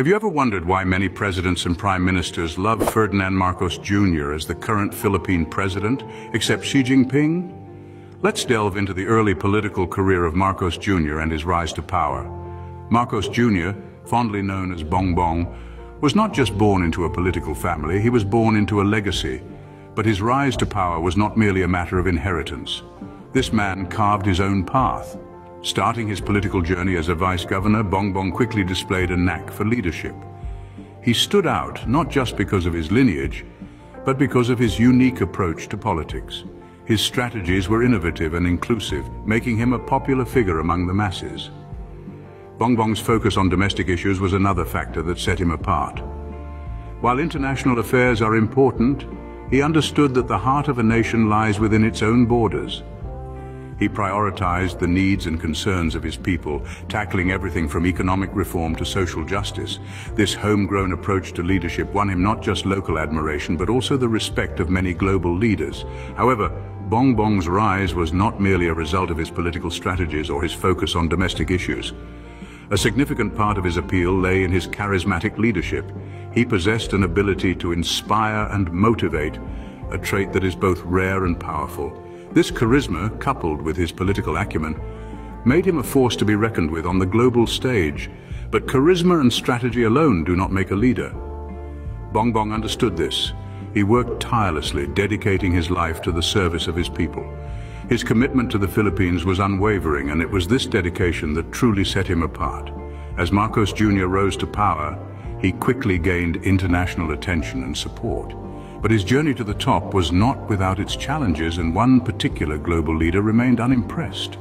Have you ever wondered why many presidents and prime ministers love Ferdinand Marcos Jr. as the current Philippine president, except Xi Jinping? Let's delve into the early political career of Marcos Jr. and his rise to power. Marcos Jr., fondly known as Bongbong, was not just born into a political family, he was born into a legacy. But his rise to power was not merely a matter of inheritance. This man carved his own path. Starting his political journey as a vice governor, Bongbong quickly displayed a knack for leadership. He stood out not just because of his lineage, but because of his unique approach to politics. His strategies were innovative and inclusive, making him a popular figure among the masses. Bongbong's focus on domestic issues was another factor that set him apart. While international affairs are important, he understood that the heart of a nation lies within its own borders. He prioritized the needs and concerns of his people, tackling everything from economic reform to social justice. This homegrown approach to leadership won him not just local admiration, but also the respect of many global leaders. However, Bongbong's rise was not merely a result of his political strategies or his focus on domestic issues. A significant part of his appeal lay in his charismatic leadership. He possessed an ability to inspire and motivate, a trait that is both rare and powerful. This charisma, coupled with his political acumen, made him a force to be reckoned with on the global stage. But charisma and strategy alone do not make a leader. Bongbong understood this. He worked tirelessly, dedicating his life to the service of his people. His commitment to the Philippines was unwavering, and it was this dedication that truly set him apart. As Marcos Jr. rose to power, he quickly gained international attention and support. But his journey to the top was not without its challenges, and one particular global leader remained unimpressed.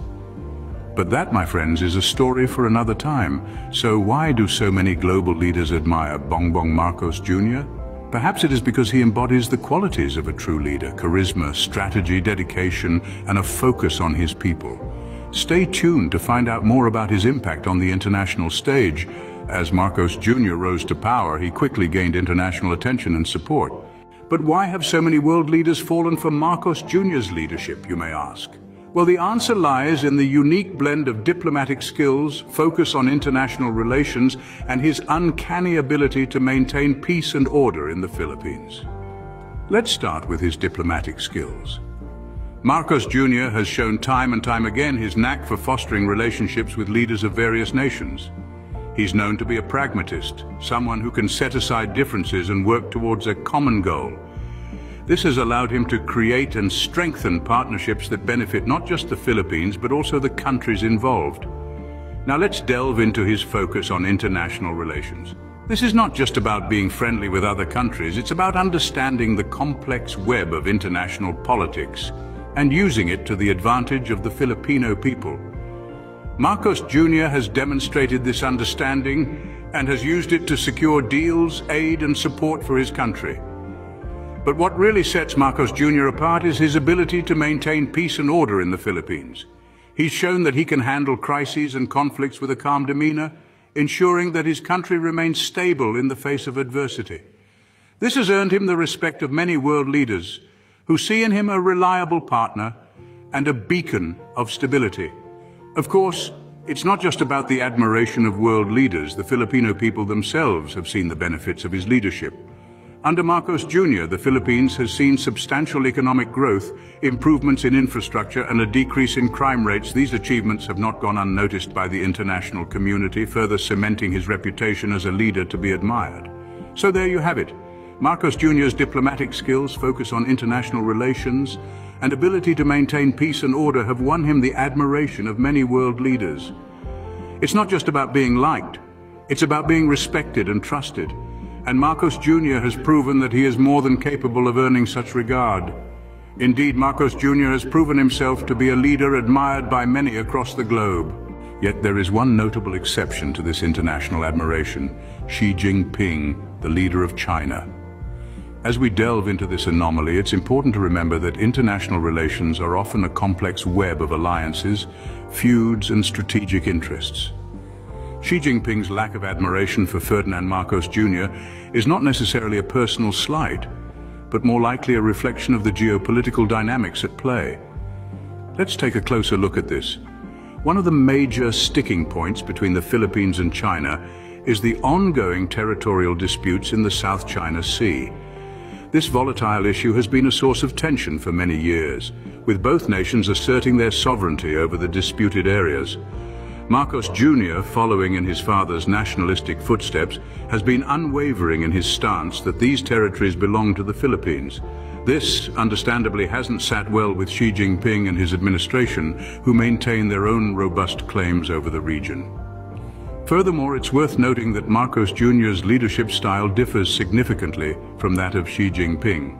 But that, my friends, is a story for another time. So why do so many global leaders admire Bongbong Marcos Jr.? Perhaps it is because he embodies the qualities of a true leader: charisma, strategy, dedication, and a focus on his people. Stay tuned to find out more about his impact on the international stage. As Marcos Jr. rose to power, he quickly gained international attention and support. But why have so many world leaders fallen for Marcos Jr.'s leadership, you may ask? Well, the answer lies in the unique blend of diplomatic skills, focus on international relations, and his uncanny ability to maintain peace and order in the Philippines. Let's start with his diplomatic skills. Marcos Jr. has shown time and time again his knack for fostering relationships with leaders of various nations. He's known to be a pragmatist, someone who can set aside differences and work towards a common goal. This has allowed him to create and strengthen partnerships that benefit not just the Philippines, but also the countries involved. Now let's delve into his focus on international relations. This is not just about being friendly with other countries, it's about understanding the complex web of international politics and using it to the advantage of the Filipino people. Marcos Jr. has demonstrated this understanding and has used it to secure deals, aid, and support for his country. But what really sets Marcos Jr. apart is his ability to maintain peace and order in the Philippines. He's shown that he can handle crises and conflicts with a calm demeanor, ensuring that his country remains stable in the face of adversity. This has earned him the respect of many world leaders, who see in him a reliable partner and a beacon of stability. Of course, it's not just about the admiration of world leaders. The Filipino people themselves have seen the benefits of his leadership. Under Marcos Jr., the Philippines has seen substantial economic growth, improvements in infrastructure, and a decrease in crime rates. These achievements have not gone unnoticed by the international community, further cementing his reputation as a leader to be admired. So there you have it. Marcos Jr.'s diplomatic skills, focus on international relations, and ability to maintain peace and order have won him the admiration of many world leaders. It's not just about being liked, it's about being respected and trusted. And Marcos Jr. has proven that he is more than capable of earning such regard. Indeed, Marcos Jr. has proven himself to be a leader admired by many across the globe. Yet there is one notable exception to this international admiration: Xi Jinping, the leader of China. As we delve into this anomaly, it's important to remember that international relations are often a complex web of alliances, feuds, and strategic interests. Xi Jinping's lack of admiration for Ferdinand Marcos Jr. is not necessarily a personal slight, but more likely a reflection of the geopolitical dynamics at play. Let's take a closer look at this. One of the major sticking points between the Philippines and China is the ongoing territorial disputes in the South China Sea. This volatile issue has been a source of tension for many years, with both nations asserting their sovereignty over the disputed areas. Marcos Jr., following in his father's nationalistic footsteps, has been unwavering in his stance that these territories belong to the Philippines. This, understandably, hasn't sat well with Xi Jinping and his administration, who maintain their own robust claims over the region. Furthermore, it's worth noting that Marcos Jr.'s leadership style differs significantly from that of Xi Jinping.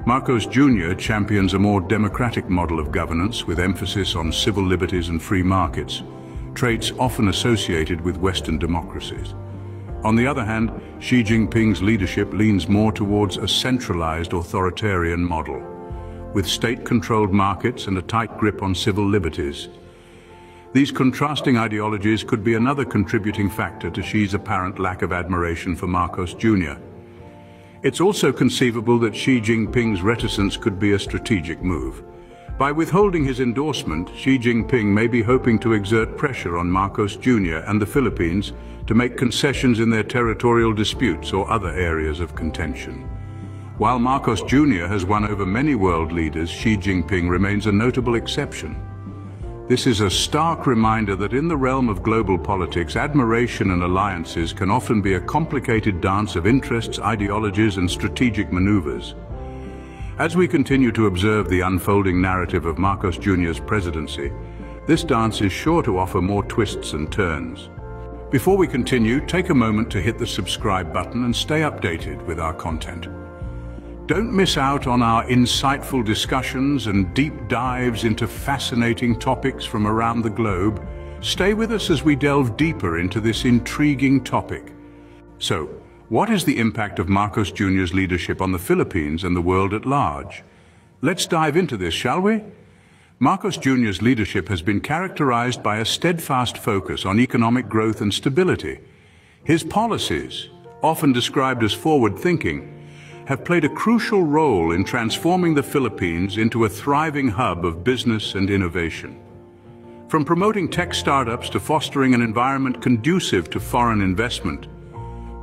Marcos Jr. champions a more democratic model of governance with emphasis on civil liberties and free markets, traits often associated with Western democracies. On the other hand, Xi Jinping's leadership leans more towards a centralized authoritarian model, with state-controlled markets and a tight grip on civil liberties. These contrasting ideologies could be another contributing factor to Xi's apparent lack of admiration for Marcos Jr. It's also conceivable that Xi Jinping's reticence could be a strategic move. By withholding his endorsement, Xi Jinping may be hoping to exert pressure on Marcos Jr. and the Philippines to make concessions in their territorial disputes or other areas of contention. While Marcos Jr. has won over many world leaders, Xi Jinping remains a notable exception. This is a stark reminder that in the realm of global politics, admiration and alliances can often be a complicated dance of interests, ideologies, and strategic maneuvers. As we continue to observe the unfolding narrative of Marcos Jr.'s presidency, this dance is sure to offer more twists and turns. Before we continue, take a moment to hit the subscribe button and stay updated with our content. Don't miss out on our insightful discussions and deep dives into fascinating topics from around the globe. Stay with us as we delve deeper into this intriguing topic. So, what is the impact of Marcos Jr.'s leadership on the Philippines and the world at large? Let's dive into this, shall we? Marcos Jr.'s leadership has been characterized by a steadfast focus on economic growth and stability. His policies, often described as forward-thinking, have played a crucial role in transforming the Philippines into a thriving hub of business and innovation. From promoting tech startups to fostering an environment conducive to foreign investment,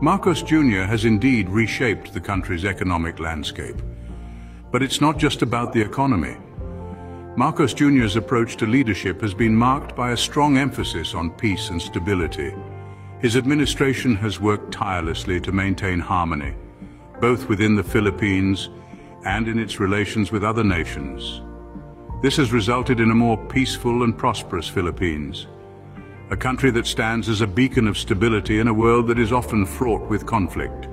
Marcos Jr. has indeed reshaped the country's economic landscape. But it's not just about the economy. Marcos Jr.'s approach to leadership has been marked by a strong emphasis on peace and stability. His administration has worked tirelessly to maintain harmony, both within the Philippines and in its relations with other nations. This has resulted in a more peaceful and prosperous Philippines, a country that stands as a beacon of stability in a world that is often fraught with conflict.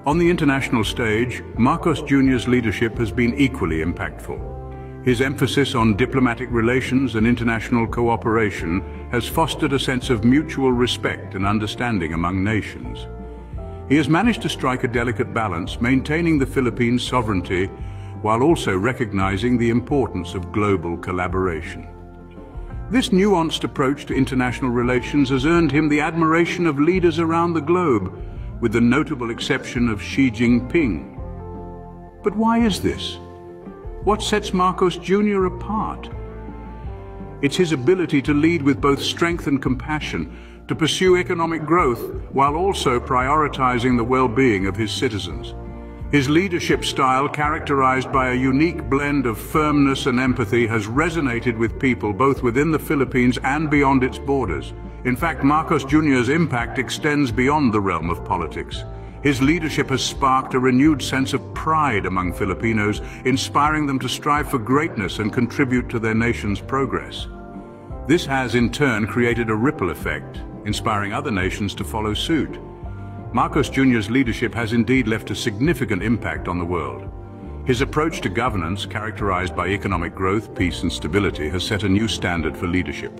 On the international stage, Marcos Jr.'s leadership has been equally impactful. His emphasis on diplomatic relations and international cooperation has fostered a sense of mutual respect and understanding among nations. He has managed to strike a delicate balance, maintaining the Philippines' sovereignty while also recognizing the importance of global collaboration. This nuanced approach to international relations has earned him the admiration of leaders around the globe, with the notable exception of Xi Jinping. But why is this? What sets Marcos Jr. apart? It's his ability to lead with both strength and compassion, to pursue economic growth while also prioritizing the well-being of his citizens. His leadership style, characterized by a unique blend of firmness and empathy, has resonated with people both within the Philippines and beyond its borders. In fact, Marcos Jr.'s impact extends beyond the realm of politics. His leadership has sparked a renewed sense of pride among Filipinos, inspiring them to strive for greatness and contribute to their nation's progress. This has, in turn, created a ripple effect, inspiring other nations to follow suit. Marcos Jr.'s leadership has indeed left a significant impact on the world. His approach to governance, characterized by economic growth, peace and stability, has set a new standard for leadership,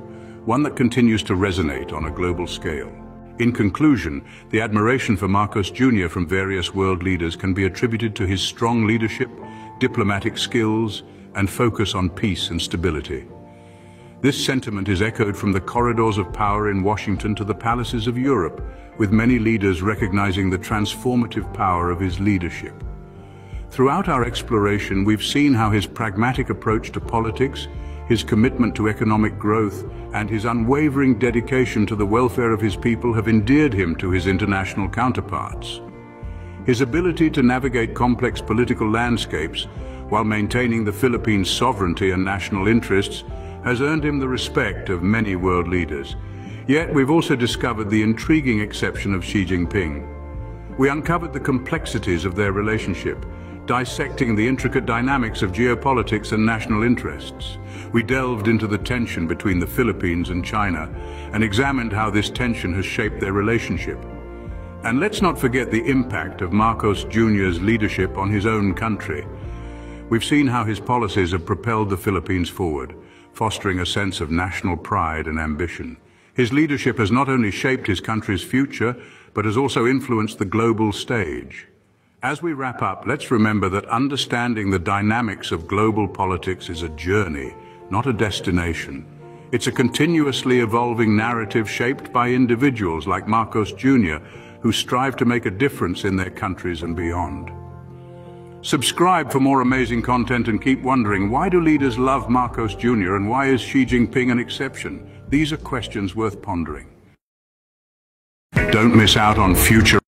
one that continues to resonate on a global scale. In conclusion, the admiration for Marcos Jr. from various world leaders can be attributed to his strong leadership, diplomatic skills, and focus on peace and stability. This sentiment is echoed from the corridors of power in Washington to the palaces of Europe, with many leaders recognizing the transformative power of his leadership. Throughout our exploration, we've seen how his pragmatic approach to politics, his commitment to economic growth, and his unwavering dedication to the welfare of his people have endeared him to his international counterparts. His ability to navigate complex political landscapes while maintaining the Philippines' sovereignty and national interests has earned him the respect of many world leaders. Yet we've also discovered the intriguing exception of Xi Jinping. We uncovered the complexities of their relationship, dissecting the intricate dynamics of geopolitics and national interests. We delved into the tension between the Philippines and China and examined how this tension has shaped their relationship. And let's not forget the impact of Marcos Jr.'s leadership on his own country. We've seen how his policies have propelled the Philippines forward, fostering a sense of national pride and ambition. His leadership has not only shaped his country's future, but has also influenced the global stage. As we wrap up, let's remember that understanding the dynamics of global politics is a journey, not a destination. It's a continuously evolving narrative shaped by individuals like Marcos Jr., who strive to make a difference in their countries and beyond. Subscribe for more amazing content and keep wondering, why do leaders love Marcos Jr. and why is Xi Jinping an exception? These are questions worth pondering. Don't miss out on future